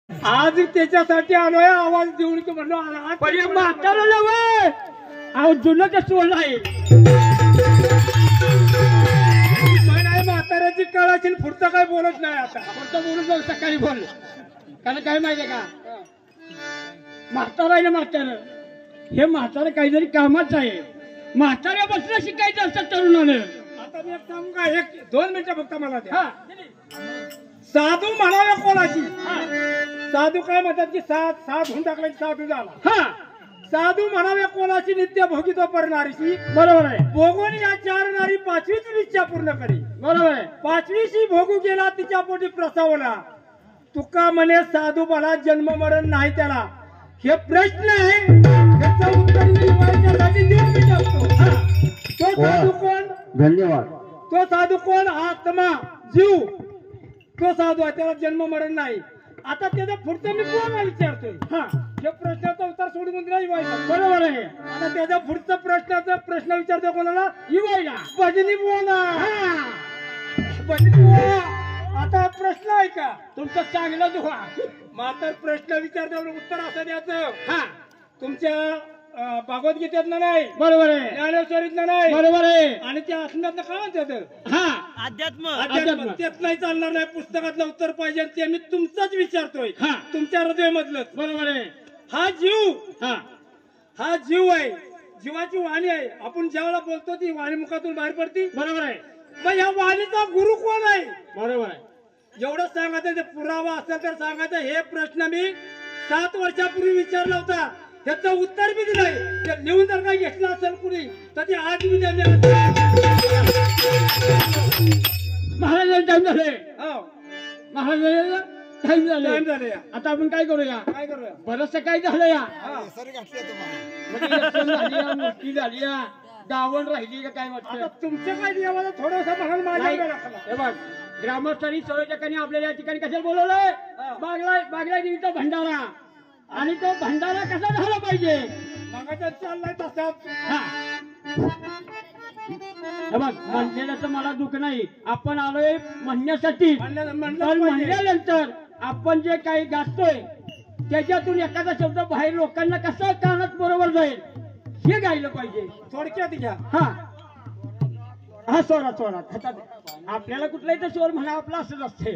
आज त्याच्यासाठी आलोय आवाज देऊन की म्हणलो पण म्हातारा नव्हे अहो जुनं ते सोडलं आहे म्हाताऱ्याची कळ असेल पुढचं काय बोलत नाही आता पुढचं बोलून जाऊ सकाळी बोल कारण काय माहितीये का म्हातारा आहे ना म्हातारं हे म्हातारं काहीतरी कामाच आहे म्हाताऱ्यापासून शिकायचं असतं तरुणानं आता मी एक सांगू का 1-2 मिनिटं फक्त मला द्या साधू म्हणावे कोणाची साधू काय म्हणतात की साध होऊन टाकला की साधू झाला साधू म्हणावे कोणाची नित्य भोगितो परनारीशी बरोबर आहे भोगून या 4 नारी 5वीची इच्छा पूर्ण करी बरोबर आहे 5वीशी भोगू गेला तिच्या पोटी प्रसावला तुका म्हणे साधू मला जन्म मरण नाही त्याला हे प्रश्न आहे त्याचं उत्तर मिळवण्यासाठी निर्मित असतो तो साधू कोण धन्यवाद तो साधू कोण आत्मा जीव तो साधू आहे त्याला जन्म मरण नाही आता त्याचा पुढचं मी कोणाला विचारतोय हे प्रश्नाचं उत्तर सोडून दिला इवायला बरोबर आहे आता त्याच्या पुढचं प्रश्न विचारतोय कोणाला इवायला भजनी बुवा भजनी बुवा आता प्रश्न आहे का तुमचं चांगलं दुहा मात्र प्रश्न विचारतो उत्तर असं द्यायचं तुमच्या भगवद्गीतेत नाही बरोबर आहे ज्ञानेश्वरीत नाही बरोबर आहे आणि त्या असण्यात काय म्हणतात अध्यात्म तेच नाही चालणार नाही पुस्तकातलं उत्तर पाहिजे ते मी तुमचंच विचारतोय तुमच्या हृदय मधलं बरोबर आहे हा जीव आहे जीवाची वाणी आहे आपण ज्यावेळेला बोलतो ती वाणी मुखातून बाहेर पडती बरोबर आहे मग या वाणीचा गुरु कोण आहे बरोबर आहे एवढं सांगायचं पुरावा असेल तर सांगायचं हे प्रश्न मी 7 वर्षापूर्वी विचारला होता त्याचं उत्तर बी दिलंय ते लिहून जर काही घेतलं असेल कुणी तर ते आज मी महाराजांना टाइम झाले महाराजांना टाइम झाले आता आपण काय करूया बरंचसं काय झालं या मूर्ती झाली या गावण राहिली का काय वाटतं तुमचं काय देवाला थोडंसं म्हणाल हे बघ ग्रामस्थांनी सर्व ठिकाणी आपल्याला या ठिकाणी कशाला बोलवलंय बागला देवीचा भंडारा आणि तो भंडारा कसा झाला पाहिजे मागाचा चाललाय तसाच बघ म्हणण्याचं मला दुःख नाही आपण आलोय म्हणण्यासाठी म्हणल्यानंतर आपण जे काही गाजतोय त्याच्यातून एखादा शब्द बाहेर लोकांना कसा कानात बरोबर जाईल हे गायलं पाहिजे थोडक्यात घ्या हा स्वरात आपल्याला कुठलाही तर स्वर म्हणा आपला असंच असते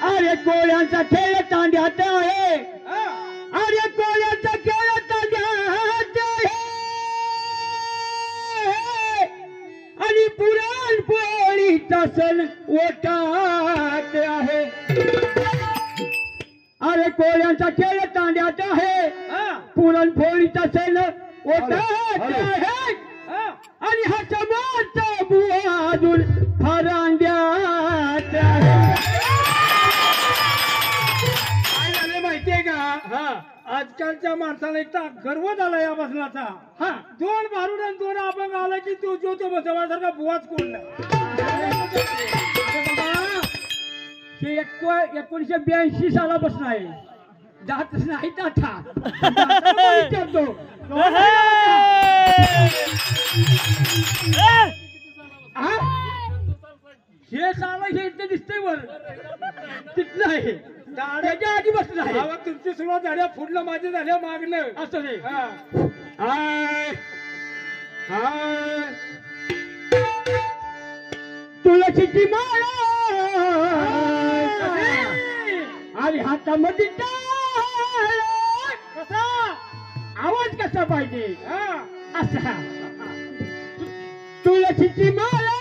अरे कोळ्यांचा खेळ तांड्यात आहे अरे कोळ्यांचा खेळ तांड्यात आहे आणि पुरणपोळीचा सण ओटात आहे अरे कोळ्यांचा खेळ तांड्यात आहे पुरणपोळीचा सण ओटात आहे आणि हा समाजचा बुवा अजून फरांड्यात आहे माहितीये का आजकालच्या माणसाला एक गर्व झाला या बसनाचा 2 भारुड आणि 2 अभंग आला की तो जो तो बसवासारखा बुवाच कोणला 1982 सालापासून आहे जात नाही आता विचारतो हे साला हे इथे दिसतंय वर तिथलं आहे त्याच्या आधी बसलं आहे तुमची सुरुवात झाल्या पुढलं माझे झाल्या मागणं असं नाही तुळशीची माळा आणि हातामध्ये कसा आवाज कसा पाहिजे असा तुळशीची माळा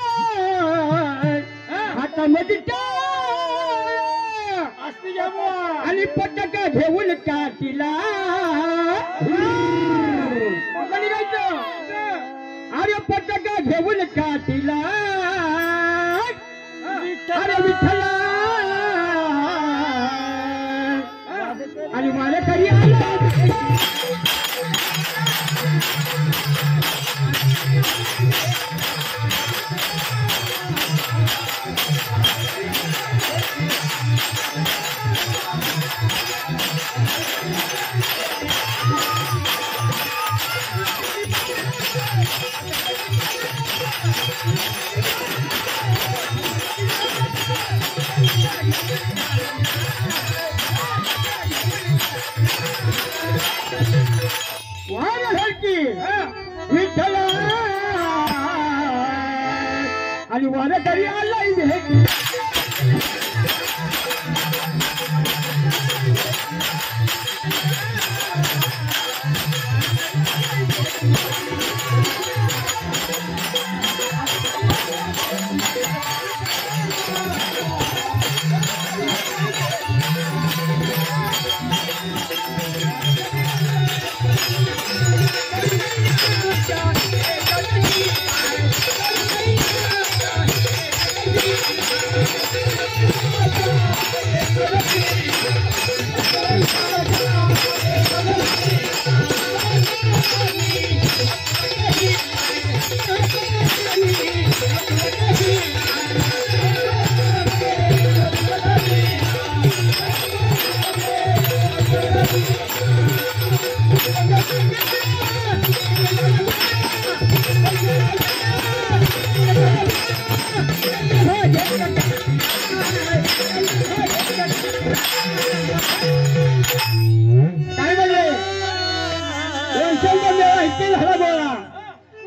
हातामध्ये आणि पटका घेऊन काठीला अरे पटका घेऊन काठीला अरे विठ्ठला आणि मला काही आलं वारकी विठ्ठला आणि वार तरी आलाय भेट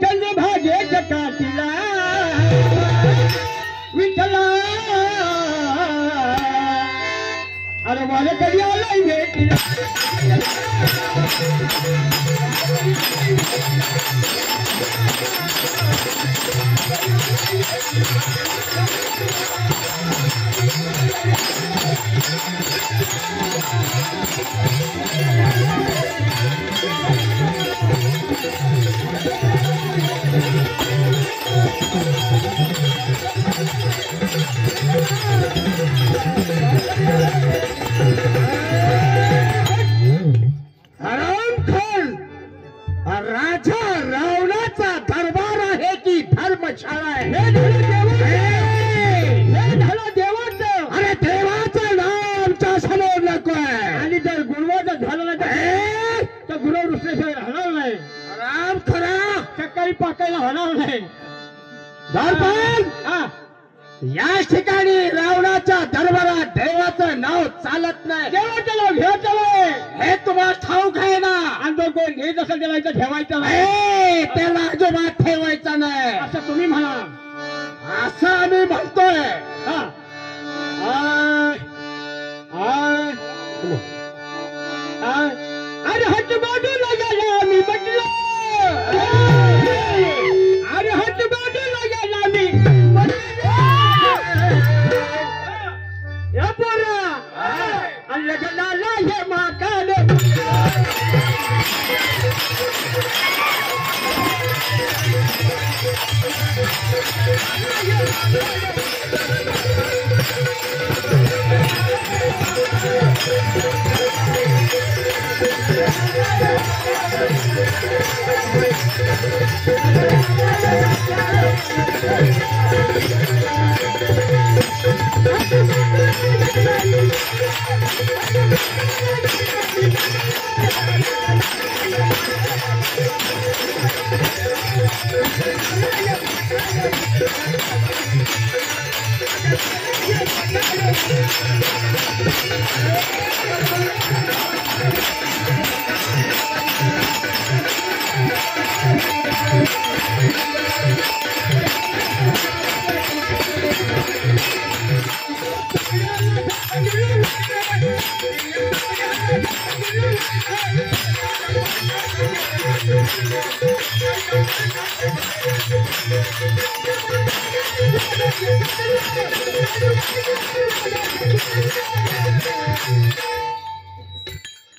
चंद्रभागे काटीला विठ्ठला अरे वाले कधी आलाय भेटीला राजा रावणाचा दरबार आहे की धर्मशाळा आहे? हे झालं देवाचं. अरे देवाचं नाव आमच्या समोर नको आहे. आणि जर गुरुवाचं झालं नाही तर गुरु रुसल्याशिवाय राहणार नाही. राम खरा सकाळी पाकायला होणार नाही. या ठिकाणी रावणाच्या दरबारात देवाचं नाव चालत नाही. देवाचं नाव घ्यायचं नाही हे तुम्हाला ठाऊक आहे ना. आणि जो कोण घेत असेल त्याला इथं ठेवायचं नाही. त्याला अजिबात ठेवायचं नाही असं तुम्ही म्हणा. असं आम्ही म्हणतोय. अरे हट बाजूला गेला मी म्हटलं. अरे हट बाजूला गेला मी या पोरा लगनाला हे माकाले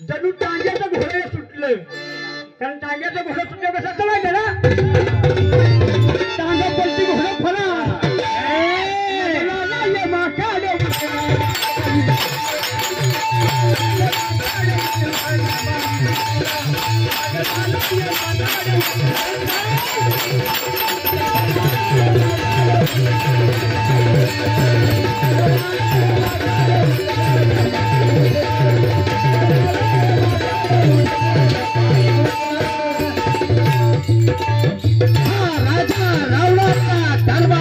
जणू टांग्याचं घोडे सुटलं. कारण टांग्याचं घोडं सुटलं कसं चालायचं ना. टांगा पलटी घोडं फरा राजा रावणाचा दरबार